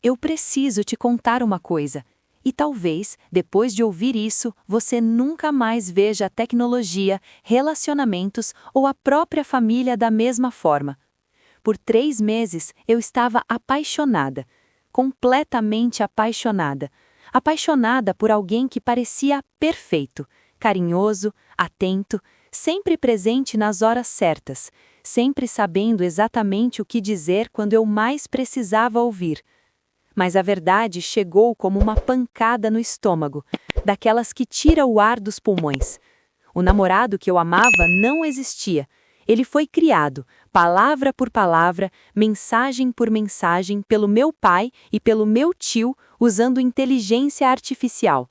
eu preciso te contar uma coisa. E talvez, depois de ouvir isso, você nunca mais veja a tecnologia, relacionamentos ou a própria família da mesma forma. Por 3 meses, eu estava apaixonada. Completamente apaixonada. Apaixonada por alguém que parecia perfeito, carinhoso, atento, sempre presente nas horas certas, sempre sabendo exatamente o que dizer quando eu mais precisava ouvir. Mas a verdade chegou como uma pancada no estômago, daquelas que tira o ar dos pulmões. O namorado que eu amava não existia. Ele foi criado, palavra por palavra, mensagem por mensagem, pelo meu pai e pelo meu tio, usando inteligência artificial.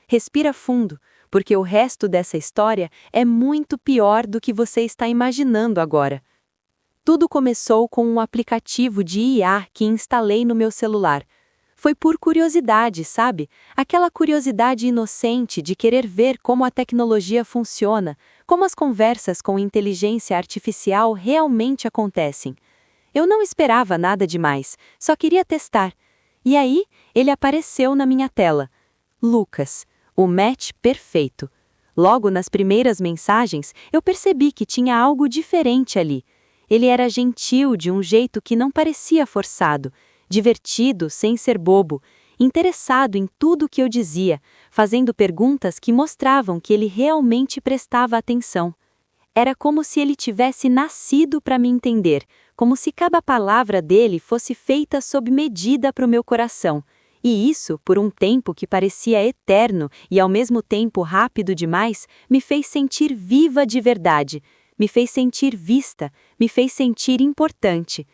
Respira fundo, porque o resto dessa história é muito pior do que você está imaginando agora. Tudo começou com um aplicativo de IA que instalei no meu celular. Foi por curiosidade, sabe? Aquela curiosidade inocente de querer ver como a tecnologia funciona, como as conversas com inteligência artificial realmente acontecem. Eu não esperava nada demais, só queria testar. E aí, ele apareceu na minha tela. Lucas, o match perfeito. Logo nas primeiras mensagens, eu percebi que tinha algo diferente ali. Ele era gentil de um jeito que não parecia forçado, divertido sem ser bobo, interessado em tudo o que eu dizia, fazendo perguntas que mostravam que ele realmente prestava atenção. Era como se ele tivesse nascido para me entender, como se cada palavra dele fosse feita sob medida para o meu coração. E isso, por um tempo que parecia eterno e ao mesmo tempo rápido demais, me fez sentir viva de verdade. Me fez sentir vista, me fez sentir importante.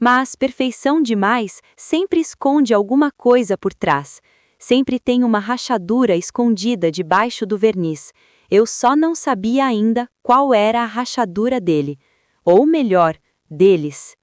Mas perfeição demais sempre esconde alguma coisa por trás. Sempre tem uma rachadura escondida debaixo do verniz. Eu só não sabia ainda qual era a rachadura dele. Ou melhor, deles.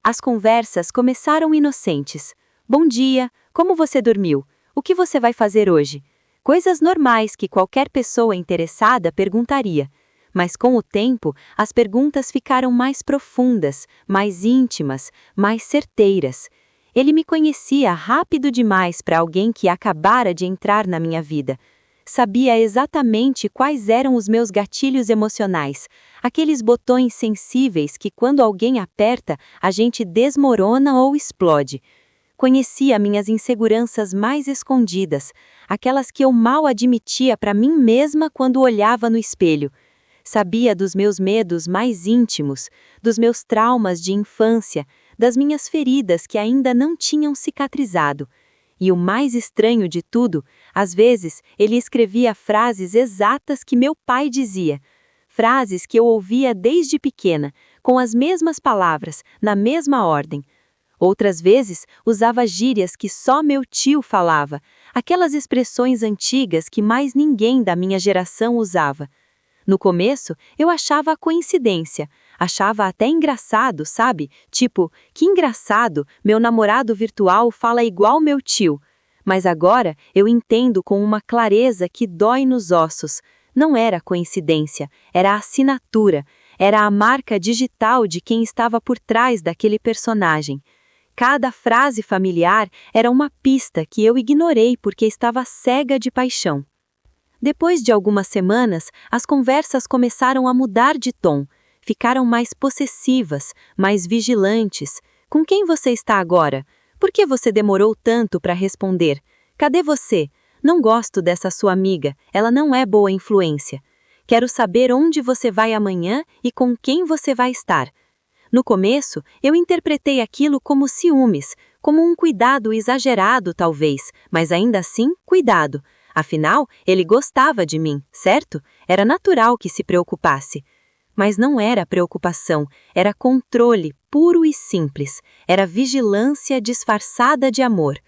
As conversas começaram inocentes. Bom dia, como você dormiu? O que você vai fazer hoje? Coisas normais que qualquer pessoa interessada perguntaria. Mas com o tempo, as perguntas ficaram mais profundas, mais íntimas, mais certeiras. Ele me conhecia rápido demais para alguém que acabara de entrar na minha vida. Sabia exatamente quais eram os meus gatilhos emocionais, aqueles botões sensíveis que quando alguém aperta, a gente desmorona ou explode. Conhecia minhas inseguranças mais escondidas, aquelas que eu mal admitia para mim mesma quando olhava no espelho. Sabia dos meus medos mais íntimos, dos meus traumas de infância, das minhas feridas que ainda não tinham cicatrizado. E o mais estranho de tudo, às vezes ele escrevia frases exatas que meu pai dizia. Frases que eu ouvia desde pequena, com as mesmas palavras, na mesma ordem. Outras vezes usava gírias que só meu tio falava, aquelas expressões antigas que mais ninguém da minha geração usava. No começo, eu achava coincidência, achava até engraçado, sabe? Tipo, que engraçado, meu namorado virtual fala igual meu tio. Mas agora eu entendo com uma clareza que dói nos ossos. Não era coincidência, era a assinatura, era a marca digital de quem estava por trás daquele personagem. Cada frase familiar era uma pista que eu ignorei porque estava cega de paixão. Depois de algumas semanas, as conversas começaram a mudar de tom. Ficaram mais possessivas, mais vigilantes. Com quem você está agora? Por que você demorou tanto para responder? Cadê você? Não gosto dessa sua amiga, ela não é boa influência. Quero saber onde você vai amanhã e com quem você vai estar. No começo, eu interpretei aquilo como ciúmes, como um cuidado exagerado talvez, mas ainda assim, cuidado. Afinal, ele gostava de mim, certo? Era natural que se preocupasse. Mas não era preocupação, era controle puro e simples, era vigilância disfarçada de amor.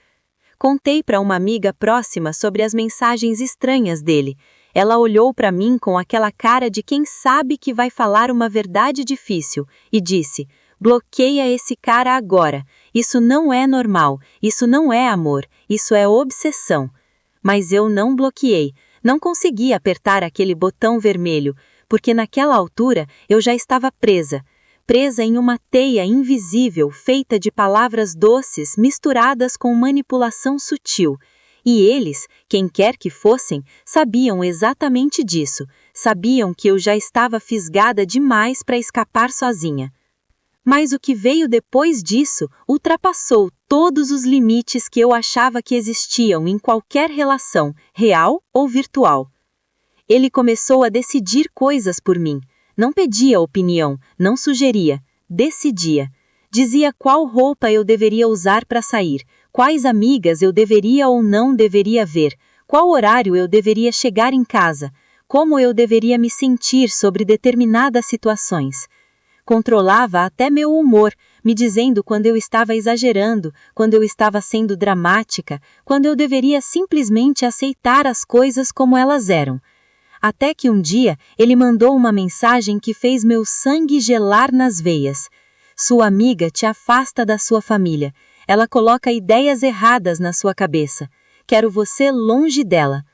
Contei para uma amiga próxima sobre as mensagens estranhas dele. Ela olhou para mim com aquela cara de quem sabe que vai falar uma verdade difícil e disse: bloqueia esse cara agora, isso não é normal, isso não é amor, isso é obsessão. Mas eu não bloqueei, não consegui apertar aquele botão vermelho, porque naquela altura eu já estava presa. presa em uma teia invisível feita de palavras doces misturadas com manipulação sutil. E eles, quem quer que fossem, sabiam exatamente disso, sabiam que eu já estava fisgada demais para escapar sozinha. Mas o que veio depois disso ultrapassou todos os limites que eu achava que existiam em qualquer relação, real ou virtual. Ele começou a decidir coisas por mim. Não pedia opinião, não sugeria, decidia. Dizia qual roupa eu deveria usar para sair, quais amigas eu deveria ou não deveria ver, qual horário eu deveria chegar em casa, como eu deveria me sentir sobre determinadas situações. Controlava até meu humor, me dizendo quando eu estava exagerando, quando eu estava sendo dramática, quando eu deveria simplesmente aceitar as coisas como elas eram. Até que um dia ele mandou uma mensagem que fez meu sangue gelar nas veias. Sua amiga te afasta da sua família. Ela coloca ideias erradas na sua cabeça. Quero você longe dela.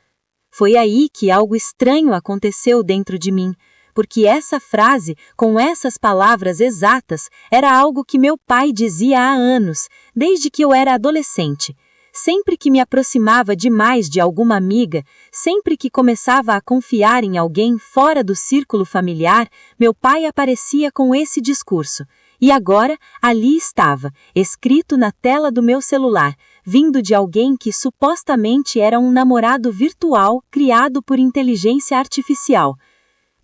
Foi aí que algo estranho aconteceu dentro de mim, porque essa frase, com essas palavras exatas, era algo que meu pai dizia há anos, desde que eu era adolescente. Sempre que me aproximava demais de alguma amiga, sempre que começava a confiar em alguém fora do círculo familiar, meu pai aparecia com esse discurso. E agora, ali estava, escrito na tela do meu celular, vindo de alguém que supostamente era um namorado virtual criado por inteligência artificial.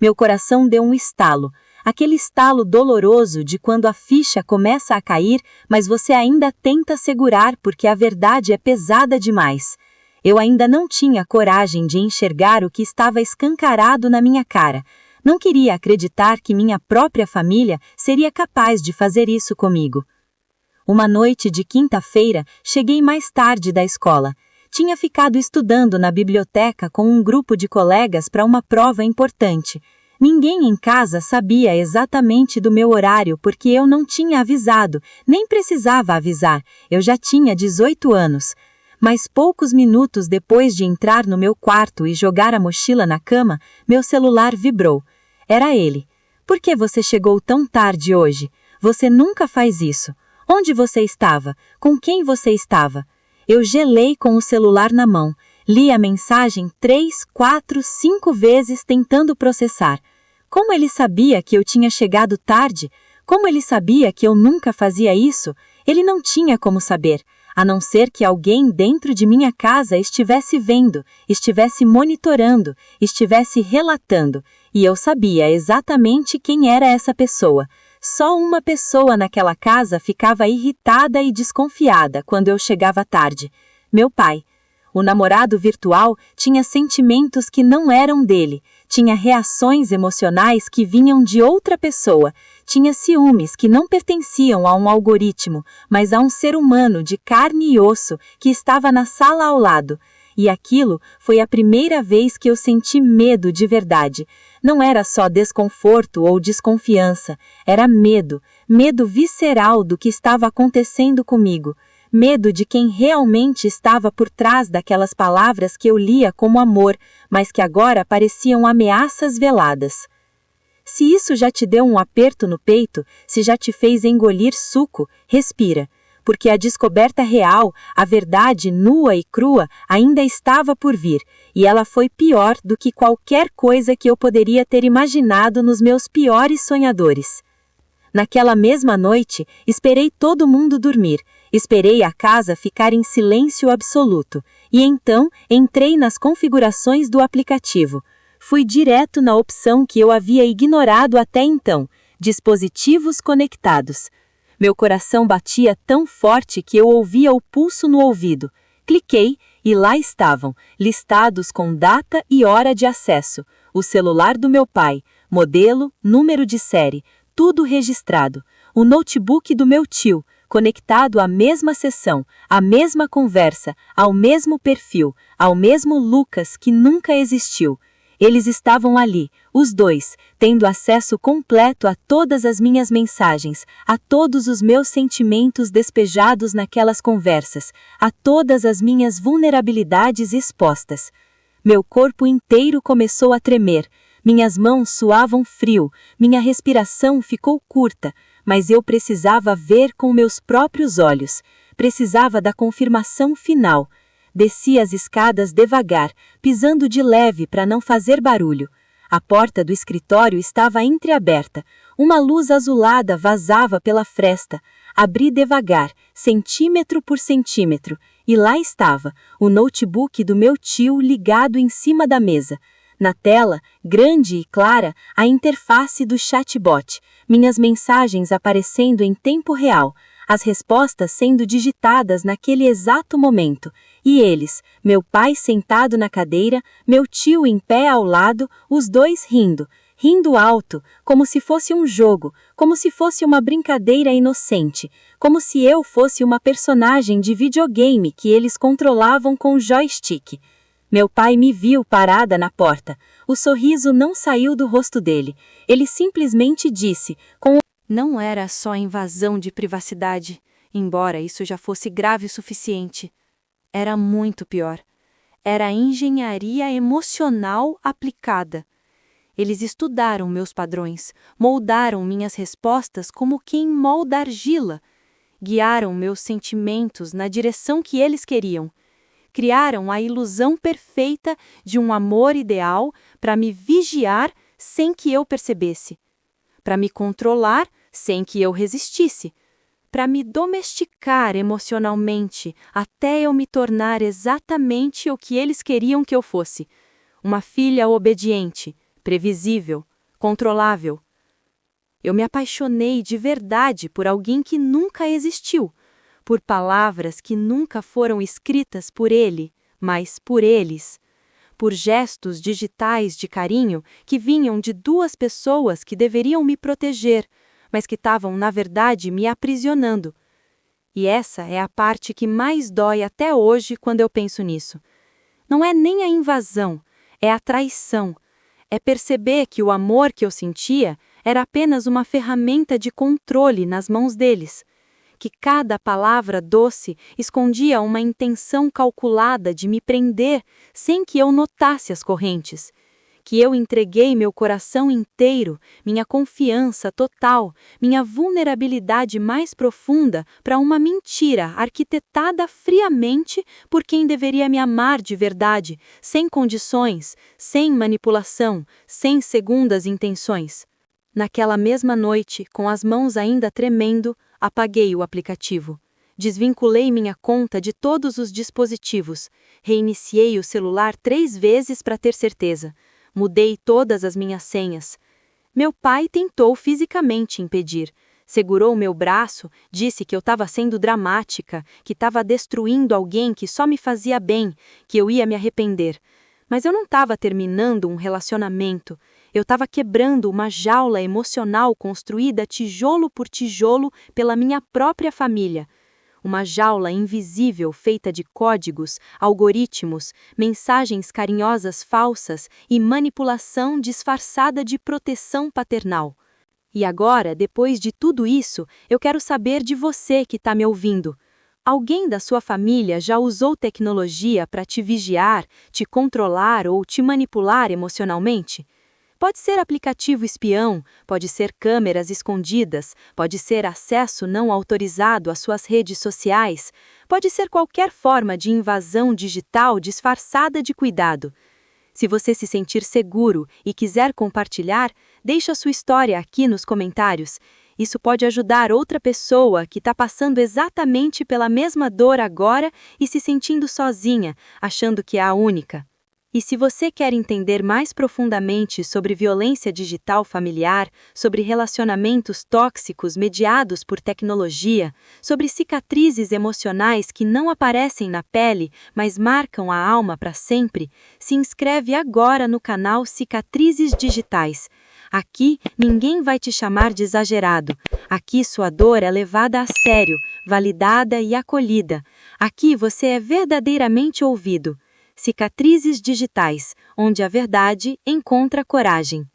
Meu coração deu um estalo. Aquele estalo doloroso de quando a ficha começa a cair, mas você ainda tenta segurar porque a verdade é pesada demais. Eu ainda não tinha coragem de enxergar o que estava escancarado na minha cara. Não queria acreditar que minha própria família seria capaz de fazer isso comigo. Uma noite de quinta-feira, cheguei mais tarde da escola. Tinha ficado estudando na biblioteca com um grupo de colegas para uma prova importante. Ninguém em casa sabia exatamente do meu horário porque eu não tinha avisado, nem precisava avisar, eu já tinha 18 anos. Mas poucos minutos depois de entrar no meu quarto e jogar a mochila na cama, meu celular vibrou. Era ele. Por que você chegou tão tarde hoje? Você nunca faz isso. Onde você estava? Com quem você estava? Eu gelei com o celular na mão. Li a mensagem 3, 4, 5 vezes tentando processar. Como ele sabia que eu tinha chegado tarde? Como ele sabia que eu nunca fazia isso? Ele não tinha como saber, a não ser que alguém dentro de minha casa estivesse vendo, estivesse monitorando, estivesse relatando, e eu sabia exatamente quem era essa pessoa. Só uma pessoa naquela casa ficava irritada e desconfiada quando eu chegava tarde. Meu pai. O namorado virtual tinha sentimentos que não eram dele, tinha reações emocionais que vinham de outra pessoa, tinha ciúmes que não pertenciam a um algoritmo, mas a um ser humano de carne e osso que estava na sala ao lado. E aquilo foi a primeira vez que eu senti medo de verdade. Não era só desconforto ou desconfiança, era medo, medo visceral do que estava acontecendo comigo. Medo de quem realmente estava por trás daquelas palavras que eu lia como amor, mas que agora pareciam ameaças veladas. Se isso já te deu um aperto no peito, se já te fez engolir suco, respira, porque a descoberta real, a verdade nua e crua, ainda estava por vir, e ela foi pior do que qualquer coisa que eu poderia ter imaginado nos meus piores sonhadores. Naquela mesma noite, esperei todo mundo dormir, esperei a casa ficar em silêncio absoluto, e então entrei nas configurações do aplicativo. Fui direto na opção que eu havia ignorado até então, dispositivos conectados. Meu coração batia tão forte que eu ouvia o pulso no ouvido. Cliquei e lá estavam, listados com data e hora de acesso, o celular do meu pai, modelo, número de série, tudo registrado, o notebook do meu tio, conectado à mesma sessão, à mesma conversa, ao mesmo perfil, ao mesmo Lucas que nunca existiu. Eles estavam ali, os dois, tendo acesso completo a todas as minhas mensagens, a todos os meus sentimentos despejados naquelas conversas, a todas as minhas vulnerabilidades expostas. Meu corpo inteiro começou a tremer. Minhas mãos suavam frio, minha respiração ficou curta, mas eu precisava ver com meus próprios olhos. Precisava da confirmação final. Desci as escadas devagar, pisando de leve para não fazer barulho. A porta do escritório estava entreaberta. Uma luz azulada vazava pela fresta. Abri devagar, centímetro por centímetro, e lá estava, o notebook do meu tio ligado em cima da mesa. Na tela, grande e clara, a interface do chatbot, minhas mensagens aparecendo em tempo real, as respostas sendo digitadas naquele exato momento, e eles, meu pai sentado na cadeira, meu tio em pé ao lado, os dois rindo alto, como se fosse um jogo, como se fosse uma brincadeira inocente, como se eu fosse uma personagem de videogame que eles controlavam com joystick. Meu pai me viu parada na porta. O sorriso não saiu do rosto dele. Ele simplesmente disse, com Não era só invasão de privacidade, embora isso já fosse grave o suficiente. Era muito pior. Era engenharia emocional aplicada. Eles estudaram meus padrões, moldaram minhas respostas como quem molda argila, guiaram meus sentimentos na direção que eles queriam, criaram a ilusão perfeita de um amor ideal para me vigiar sem que eu percebesse, para me controlar sem que eu resistisse, para me domesticar emocionalmente até eu me tornar exatamente o que eles queriam que eu fosse, uma filha obediente, previsível, controlável. Eu me apaixonei de verdade por alguém que nunca existiu, por palavras que nunca foram escritas por ele, mas por eles, por gestos digitais de carinho que vinham de duas pessoas que deveriam me proteger, mas que estavam, na verdade, me aprisionando. E essa é a parte que mais dói até hoje quando eu penso nisso. Não é nem a invasão, é a traição. É perceber que o amor que eu sentia era apenas uma ferramenta de controle nas mãos deles, que cada palavra doce escondia uma intenção calculada de me prender sem que eu notasse as correntes, que eu entreguei meu coração inteiro, minha confiança total, minha vulnerabilidade mais profunda para uma mentira arquitetada friamente por quem deveria me amar de verdade, sem condições, sem manipulação, sem segundas intenções. Naquela mesma noite, com as mãos ainda tremendo, apaguei o aplicativo. Desvinculei minha conta de todos os dispositivos. Reiniciei o celular 3 vezes para ter certeza. Mudei todas as minhas senhas. Meu pai tentou fisicamente impedir. Segurou meu braço, disse que eu estava sendo dramática, que estava destruindo alguém que só me fazia bem, que eu ia me arrepender. Mas eu não estava terminando um relacionamento. Eu estava quebrando uma jaula emocional construída tijolo por tijolo pela minha própria família. Uma jaula invisível feita de códigos, algoritmos, mensagens carinhosas falsas e manipulação disfarçada de proteção paternal. E agora, depois de tudo isso, eu quero saber de você que está me ouvindo. Alguém da sua família já usou tecnologia para te vigiar, te controlar ou te manipular emocionalmente? Pode ser aplicativo espião, pode ser câmeras escondidas, pode ser acesso não autorizado às suas redes sociais, pode ser qualquer forma de invasão digital disfarçada de cuidado. Se você se sentir seguro e quiser compartilhar, deixe a sua história aqui nos comentários. Isso pode ajudar outra pessoa que está passando exatamente pela mesma dor agora e se sentindo sozinha, achando que é a única. E se você quer entender mais profundamente sobre violência digital familiar, sobre relacionamentos tóxicos mediados por tecnologia, sobre cicatrizes emocionais que não aparecem na pele, mas marcam a alma para sempre, se inscreve agora no canal Cicatrizes Digitais. Aqui, ninguém vai te chamar de exagerado. Aqui sua dor é levada a sério, validada e acolhida. Aqui você é verdadeiramente ouvido. Cicatrizes Digitais, onde a verdade encontra coragem.